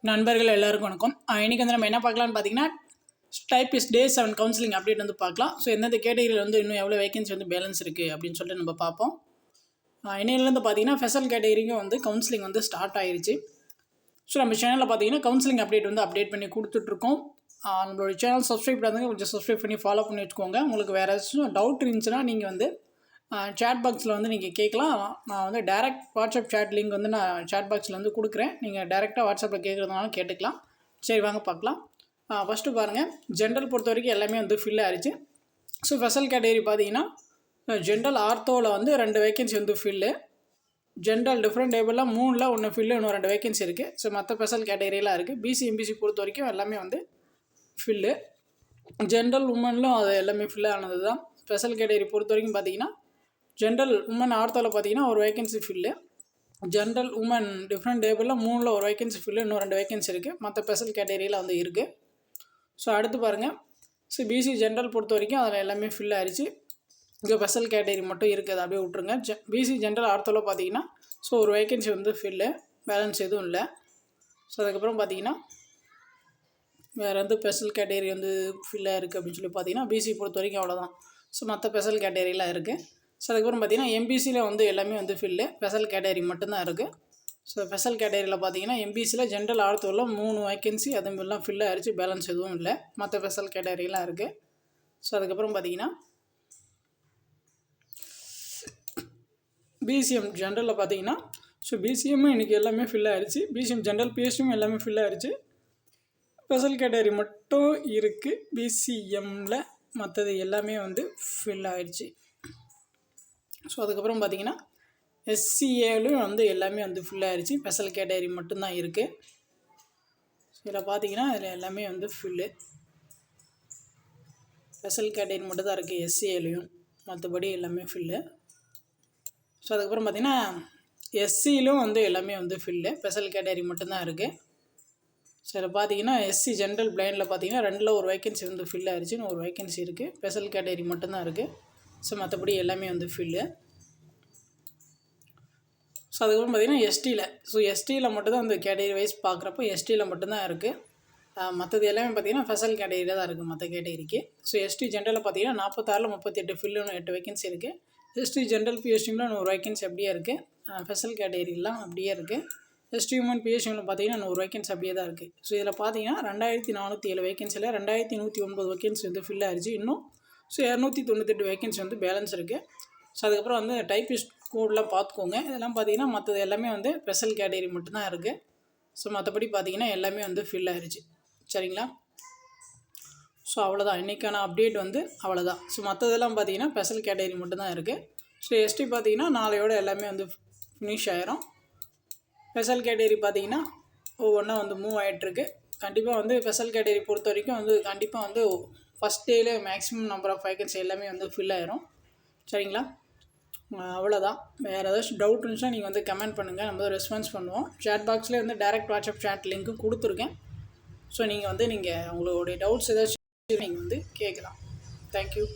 நண்பர்கள் எல்லாருக்கும் வணக்கம். இன்றைக்கி வந்து நம்ம என்ன பார்க்கலான்னு பார்த்தீங்கன்னா, டைப்பிஸ்ட் டே 7 கவுன்சிலிங் அப்டேட் வந்து பார்க்கலாம். ஸோ எந்தெந்த கேட்டகரியில் வந்து இன்னும் எவ்வளோ வேகன்சி வந்து பேலன்ஸ் இருக்குது அப்படின்னு சொல்லிட்டு நம்ம பார்ப்போம். இன்னையிலேருந்து பார்த்தீங்கன்னா ஸ்பெஷல் கேட்டகரிக்கும் வந்து கவுன்சிலிங் வந்து ஸ்டார்ட் ஆயிடுச்சு. ஸோ நம்ம சேனலில் பார்த்தீங்கன்னா கவுன்சிலிங் அப்டேட் வந்து அப்டேட் பண்ணி கொடுத்துட்ருக்கோம். நம்மளோட சேனல் சப்ஸ்கிரைப் பண்ணாதவங்க கொஞ்சம் சப்ஸ்கிரைப் பண்ணி ஃபாலோ பண்ணி வச்சுக்கோங்க. உங்களுக்கு வேறு ஏதாச்சும் டவுட் இருந்துச்சுன்னா நீங்கள் வந்து சேட் பாக்ஸில் வந்து நீங்கள் கேட்கலாம். நான் வந்து டேரெக்ட் வாட்ஸ்அப் சேட் லிங்க் வந்து நான் சேட் பாக்ஸில் வந்து கொடுக்குறேன். நீங்கள் டேரெக்டாக வாட்ஸ்அப்பில் கேட்குறதுனாலும் கேட்டுக்கலாம். சரி வாங்க பார்க்கலாம். ஃபஸ்ட்டு பாருங்கள், ஜென்ரல் பொறுத்த வரைக்கும் எல்லாமே வந்து ஃபில் ஆகிடுச்சு. ஸோ ஸ்பெஷல் கேட்டகரி பார்த்தீங்கன்னா ஜென்ரல் ஆர்த்தோவில் வந்து 2 வேகன்சி வந்து ஃபில்லு. ஜென்ரல் டிஃப்ரெண்ட் டேபிளில் 3ல் 1 ஃபில்லு, இன்னும் 2 வேகன்சி இருக்குது. ஸோ மற்ற ஸ்பெஷல் கேட்டகரியெலாம் இருக்குது. பிசி எம்பிசி பொறுத்த வரைக்கும் எல்லாமே வந்து ஃபில்லு. ஜென்ரல் உமன்லும் அது எல்லாமே ஃபில் ஆனது தான். ஸ்பெஷல் கேட்டகரி பொறுத்த வரைக்கும் பார்த்தீங்கன்னா ஜென்ரல் உமன் ஆர்த்தோவில் பார்த்தீங்கன்னா ஒரு vacancy fill. General woman different டேபிளில் 3ல் 1 வேகன்சி ஃபில்லு, இன்னும் 2 வேகன்சி இருக்குது. மற்ற ஸ்பெஷல் கேட்டகரியில் வந்து இருக்குது. ஸோ அடுத்து பாருங்கள், ஸோ பிசி ஜென்ரல் பொறுத்த வரைக்கும் அதில் எல்லாமே ஃபில் ஆயிடுச்சு. இங்கே ஸ்பெஷல் கேட்டகரி மட்டும் இருக்குது, அதை அப்படியே விட்ருங்க. பிசி ஜென்ரல் ஆர்த்தோவில் பார்த்தீங்கன்னா ஸோ ஒரு வேகன்சி வந்து ஃபில்லு, பேலன்ஸ் எதுவும் இல்லை. ஸோ அதுக்கப்புறம் பார்த்தீங்கன்னா வேறு வந்து ஸ்பெஷல் கேட்டகரி வந்து ஃபில்லாக இருக்குது அப்படின்னு சொல்லி பார்த்தீங்கன்னா பிசி பொறுத்த வரைக்கும் அவ்வளோதான். ஸோ மற்ற ஸ்பெஷல் கேட்டகரிலாம் இருக்குது. ஸோ அதுக்கப்புறம் பார்த்தீங்கன்னா எம்பிசியில் வந்து எல்லாமே வந்து ஃபில்லு, ஸ்பெஷல் கேட்டகரி மட்டும்தான் இருக்குது. ஸோ ஸ்பெஷல் கேட்டகரியில் பார்த்தீங்கன்னா எம்பிசியில் ஜென்ரல் ஆர்த்தோவில் 3 வேகன்சி அது மாதிரிலாம் ஃபில் ஆகிடுச்சு, பேலன்ஸ் எதுவும் இல்லை. மற்ற ஸ்பெஷல் கேட்டகரிலாம் இருக்குது. ஸோ அதுக்கப்புறம் பார்த்தீங்கன்னா பிசிஎம் ஜென்ரலில் பார்த்தீங்கன்னா ஸோ பிசிஎம்மும் இன்றைக்கி எல்லாமே ஃபில் ஆகிடுச்சு. பிசிஎம் ஜென்ரல் பிஎஸ்டியும் எல்லாமே ஃபில் ஆகிடுச்சு. ஸ்பெஷல் கேட்டகரி மட்டும் இருக்குது பிசிஎம்மில், மற்றது எல்லாமே வந்து ஃபில் ஆகிடுச்சு. ஸோ அதுக்கப்புறம் பார்த்தீங்கன்னா எஸ்சிஏலையும் வந்து எல்லாமே வந்து ஃபில் ஆகிடுச்சு. ஸ்பெஷல் கேட்டகரி மட்டும்தான் இருக்குது. ஸோ இதில் பார்த்தீங்கன்னா இதில் எல்லாமே வந்து ஃபில்லு, ஸ்பெஷல் கேட்டகரி மட்டும் தான் இருக்குது எஸ்சிஏலையும், மற்றபடி எல்லாமே ஃபில்லு. ஸோ அதுக்கப்புறம் பார்த்தீங்கன்னா எஸ்சியிலும் வந்து எல்லாமே வந்து ஃபில்லு, ஸ்பெஷல் கேட்டகரி மட்டும்தான் இருக்குது. ஸோ இதில் பார்த்தீங்கன்னா எஸ்சி ஜென்ரல் பிளைண்டில் பார்த்தீங்கன்னா 2ல் 1 வேகன்சி வந்து ஃபில் ஆகிடுச்சின்னு ஒரு வேகன்சி இருக்குது. ஸ்பெஷல் கேட்டகரி மட்டும்தான் இருக்குது. ஸோ மற்றபடி எல்லாமே வந்து ஃபில்லு. ஸோ அதுக்கப்புறம் பார்த்திங்கன்னா எஸ்டியில், ஸோ எஸ்டியில் மட்டும்தான் அந்த கேட்டகரி வைஸ் பார்க்குறப்போ எஸ்டியில் மட்டும்தான் இருக்குது. மற்றது எல்லாமே பார்த்திங்கன்னா ஸ்பெஷல் கேட்டகரியில் தான் இருக்குது மற்ற கேட்டகரிக்கு. ஸோ எஸ்டி ஜென்ரலில் பார்த்தீங்கன்னா 46ல் 38 ஃபில்லுன்னு 8 வேகன்சி இருக்குது. எஸ்டி ஜென்ரல் பிஎஸ்டியில் 1 வேகன்சி அப்படியே இருக்குது. ஸ்பெஷல் கேட்டகரிலாம் அப்படியே இருக்குது. எஸ்டி உமன் பிஎஸ்டியில் பார்த்தீங்கன்னா 1 வேகன்சி அப்படியே தான் இருக்குது. ஸோ இதில் பார்த்தீங்கன்னா 2407 வேகன்சியில் 2109 வேகன்சி வந்து ஃபில் ஆகிடுச்சு. இன்னும் ஸோ 298 வேகன்சி வந்து பேலன்ஸ் இருக்குது. ஸோ அதுக்கப்புறம் வந்து டைப்பிஸ்ட் கோடெலாம் பார்த்துக்கோங்க. இதெல்லாம் பார்த்தீங்கன்னா மற்றது எல்லாமே வந்து ஸ்பெஷல் கேட்டகரி மட்டும்தான் இருக்குது. ஸோ மற்றபடி பார்த்தீங்கன்னா எல்லாமே வந்து ஃபில் ஆகிடுச்சு. சரிங்களா? ஸோ அவ்வளோதான், இன்றைக்கான அப்டேட் வந்து அவ்வளோதான். ஸோ மற்றதெல்லாம் பார்த்தீங்கன்னா ஸ்பெஷல் கேட்டகரி மட்டும்தான் இருக்குது. ஸோ எஸ்டி பார்த்தீங்கன்னா நாளையோட எல்லாமே வந்து ஃபினிஷ் ஆயிரும். ஸ்பெஷல் கேட்டகரி பார்த்தீங்கன்னா ஒவ்வொன்றா வந்து மூவ் ஆகிட்டுருக்கு. கண்டிப்பாக வந்து ஸ்பெஷல் கேட்டகரி பொறுத்த வரைக்கும் வந்து கண்டிப்பாக வந்து ஃபஸ்ட் டேயில் மேக்ஸிமம் நம்பர் ஆஃப் வேகன்சி எல்லாமே வந்து ஃபில் ஆயிரும். சரிங்களா? அவ்வளோதான். வேறு ஏதாச்சும் டவுட் இருந்துச்சுன்னா நீங்கள் வந்து கமெண்ட் பண்ணுங்கள், நம்ம வந்து ரெஸ்பான்ஸ் பண்ணுவோம். சேட் பாக்ஸில் வந்து டேரெக்ட் வாட்ஸ்அப் சேட் லிங்க்கும் கொடுத்துருக்கேன். ஸோ நீங்கள் உங்களுடைய டவுட்ஸ் ஏதாச்சும் நீங்கள் வந்து கேட்கலாம். தேங்க்யூ.